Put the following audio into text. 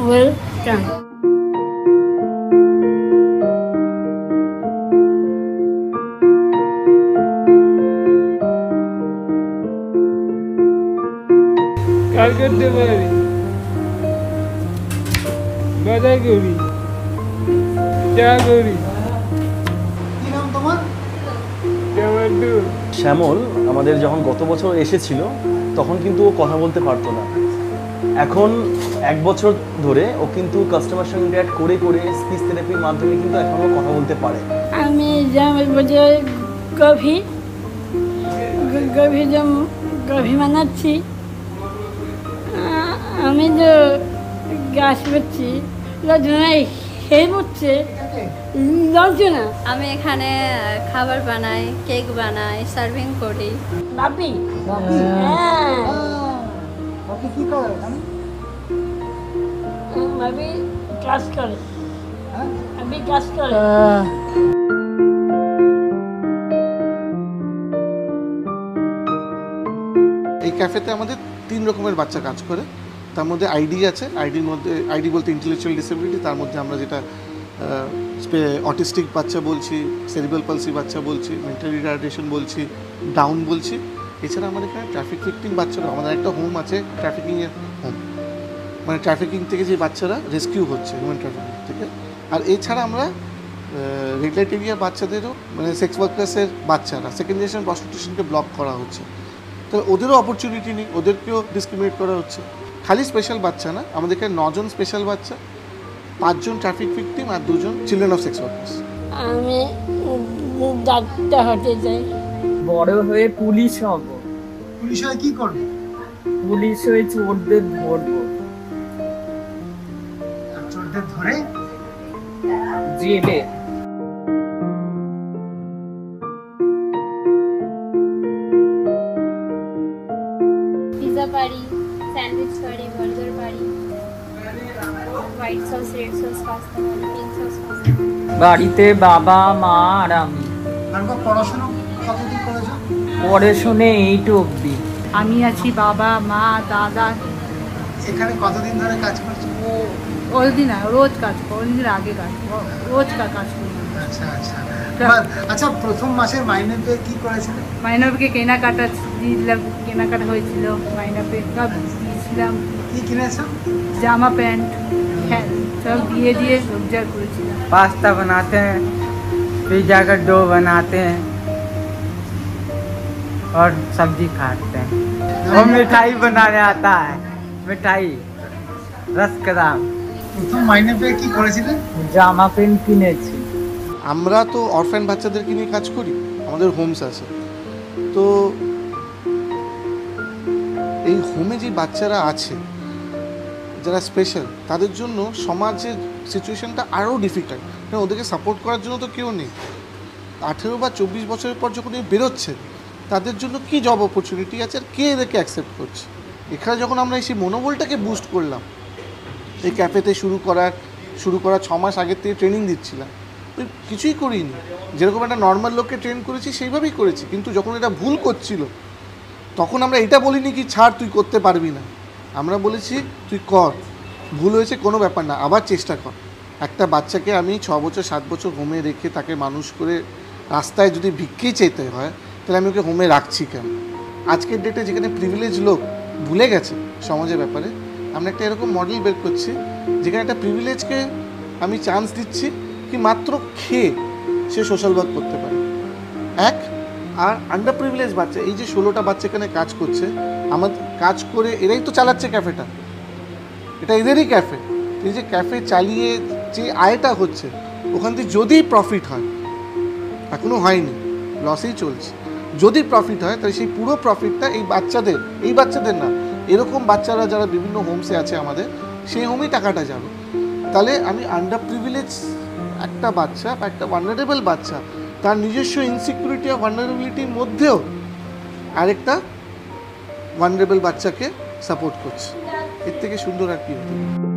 Welcome. কাজ করতে পারি, বাজার করি, চা করি। কি নাম তোমার? শ্যামল আমাদের যখন গত বছর এসেছিল তখন কিন্তু ও কথা বলতে পারতো না। এখন 1 বছর ধরে ও কিন্তু কাস্টমার সঙ্গে ইন্টারঅ্যাক্ট করে করে স্পিচ থেরাপির মাধ্যমে কিন্তু এখনও কথা বলতে পারে। আমি জামাল বাজার গভি বানাচ্ছি। আমি যে গাছ করছি লজনায় খেয়ে পড়ছে লজনা। আমি এখানে খাবার বানাই, কেক বানাই, সার্ভিং করি। বাপি বাকি কি করে এখানে? বাপি কাজ করে, হ্যাঁ? আমি কাজ করে। এই ক্যাফেতে আমাদের 3 রকমের বাচ্চা কাজ করে। তার মধ্যে আইডি আছে, আইডির মধ্যে আইডি বলতে ইন্টেলেকচুয়াল ডিসেবিলিটি, তার মধ্যে আমরা যেটা অটিস্টিক বাচ্চা বলছি, সেরিব্রাল পালসি বাচ্চা বলছি, মেন্টাল রিটার্ডেশন বলছি, ডাউন বলছি। এছাড়া আমাদের এখানে ট্রাফিক ভিকটিম বাচ্চারা, আমাদের একটা হোম আছে ট্রাফিকিংয়ের হোম, মানে ট্রাফিকিং থেকে যে বাচ্চারা রেস্কিউ হচ্ছে হিউম্যান ট্রাফিকিং থেকে। আর এছাড়া আমরা রেড লাইট এরিয়া বাচ্চাদেরও, মানে সেক্স ওয়ার্কার্সের বাচ্চারা সেকেন্ড জেনারেশন প্রস্টিটিউশনকে ব্লক করা হচ্ছে, তো ওদেরও অপরচুনিটি নেই, ওদেরকেও ডিসক্রিমিনেট করা হচ্ছে। খালি স্পেশাল বাচ্চা না, আমাদের এখানে 9 জন স্পেশাল বাচ্চা, 5 জন ট্রাফিক ভিকটিম আর 2 জন চিলড্রেন অফ সেক্স ওয়ার্কার্স। আমি ডাক্তার হতে চাই, বড় হয়ে পুলিশ হব। পুলিশ হয়ে কি করবে? পুলিশ হয়ে চোরদের ধরবো, চোরদের ধরে জেলে। পিৎজা পারি, স্যান্ডউইচ পারি, বার্গার পারি, white sauce, red sauce pasta পারি, পিঙ্ক সস পাস্তা। বাড়িতে বাবা মা আর আমি। তারপর পড়াশোনা কতদিন করেছো? পড়াশুনে 8 অবধি। আমি আছি, বাবা মা দাদা। এখানে কতদিন ধরে কাজ করছো? ওদিন রোজ কাজ করো, ওদিনের আগে কাজ করো, রোজ কাজ করি। আচ্ছা আচ্ছা। আচ্ছা, প্রথম মাসের মাইনে পেয়ে কি করেছিলে? মাইনবকে কেনাকাটা দিয়েছিলাম, কেনাকাটা হয়েছিল, মাইনবে সব দিয়েছিলাম, কি কিনেছো? জামা প্যান্ট হ্যাঁ সব দিয়ে রোজগার করেছিলাম। पास्ता बनाते हैं, पिज्जा का डो बनाते हैं और सब्जी खाते हैं और मिठाई बनाने आता है, मिठाई रसकदाम। প্রথম মাইনে পেয়ে কি করেছিলে? জামা প্যান্ট কিনেছি। আমরা তো অরফ্যান বাচ্চাদেরকে নিয়ে কাজ করি, আমাদের হোমস আছে। তো এই হোমে যে বাচ্চারা আছে যারা স্পেশাল, তাদের জন্য সমাজের সিচুয়েশনটা আরও ডিফিকাল্ট, কারণ ওদেরকে সাপোর্ট করার জন্য তো কেউ নেই। 18 বা 24 বছরের পর যখন এই বেরোচ্ছে, তাদের জন্য কি জব অপরচুনিটি আছে আর কে এদেরকে অ্যাকসেপ্ট করছে? এখানে যখন আমরা এই মনোবলটাকে বুস্ট করলাম, এই ক্যাফেতে শুরু করার 6 মাস আগের থেকে ট্রেনিং দিচ্ছিলাম, কিছুই করিনি, যেরকম একটা নর্মাল লোককে ট্রেন করেছি সেইভাবেই করেছি। কিন্তু যখন এটা ভুল করছিল, তখন আমরা এটা বলিনি কি ছাড় তুই করতে পারবি না, আমরা বলেছি তুই কর, ভুল হয়েছে কোনো ব্যাপার না, আবার চেষ্টা কর। একটা বাচ্চাকে আমি 6 বছর 7 বছর হোমে রেখে তাকে মানুষ করে রাস্তায় যদি ভিক্ষেই চেতে হয়, তাহলে আমি ওকে হোমে রাখছি কেন? আজকের ডেটে যেখানে প্রিভিলেজ লোক ভুলে গেছে সমাজের ব্যাপারে, আমরা একটা এরকম মডেল বের করছি যেখানে একটা প্রিভিলেজকে আমি চান্স দিচ্ছি কি মাত্র খেয়ে সে সোশ্যাল ওয়ার্ক করতে পারে। আর আন্ডার প্রিভিলেজ বাচ্চা, এই যে 16টা বাচ্চা এখানে কাজ করছে, আমার কাজ করে এরাই তো চালাচ্ছে ক্যাফেটা, এটা এদেরই ক্যাফে। এই যে ক্যাফে চালিয়ে যে আয়টা হচ্ছে, ওখান থেকে যদি প্রফিট হয়, এখনও হয়নি, লসেই চলছে, যদি প্রফিট হয় তাহলে সেই পুরো প্রফিটটা এই বাচ্চাদের না, এরকম বাচ্চারা যারা বিভিন্ন হোমসে আছে আমাদের, সেই হোমেই টাকাটা যাবে। তাহলে আমি আন্ডার প্রিভিলেজ একটা বাচ্চা বা একটা ভালনারেবল বাচ্চা, তার নিজস্ব ইনসিকিউরিটি আর ভালনারেবিলিটির মধ্যেও আরেকটা ভালনারেবল বাচ্চাকে সাপোর্ট করছে, এর থেকে সুন্দর আর কি হতে পারে?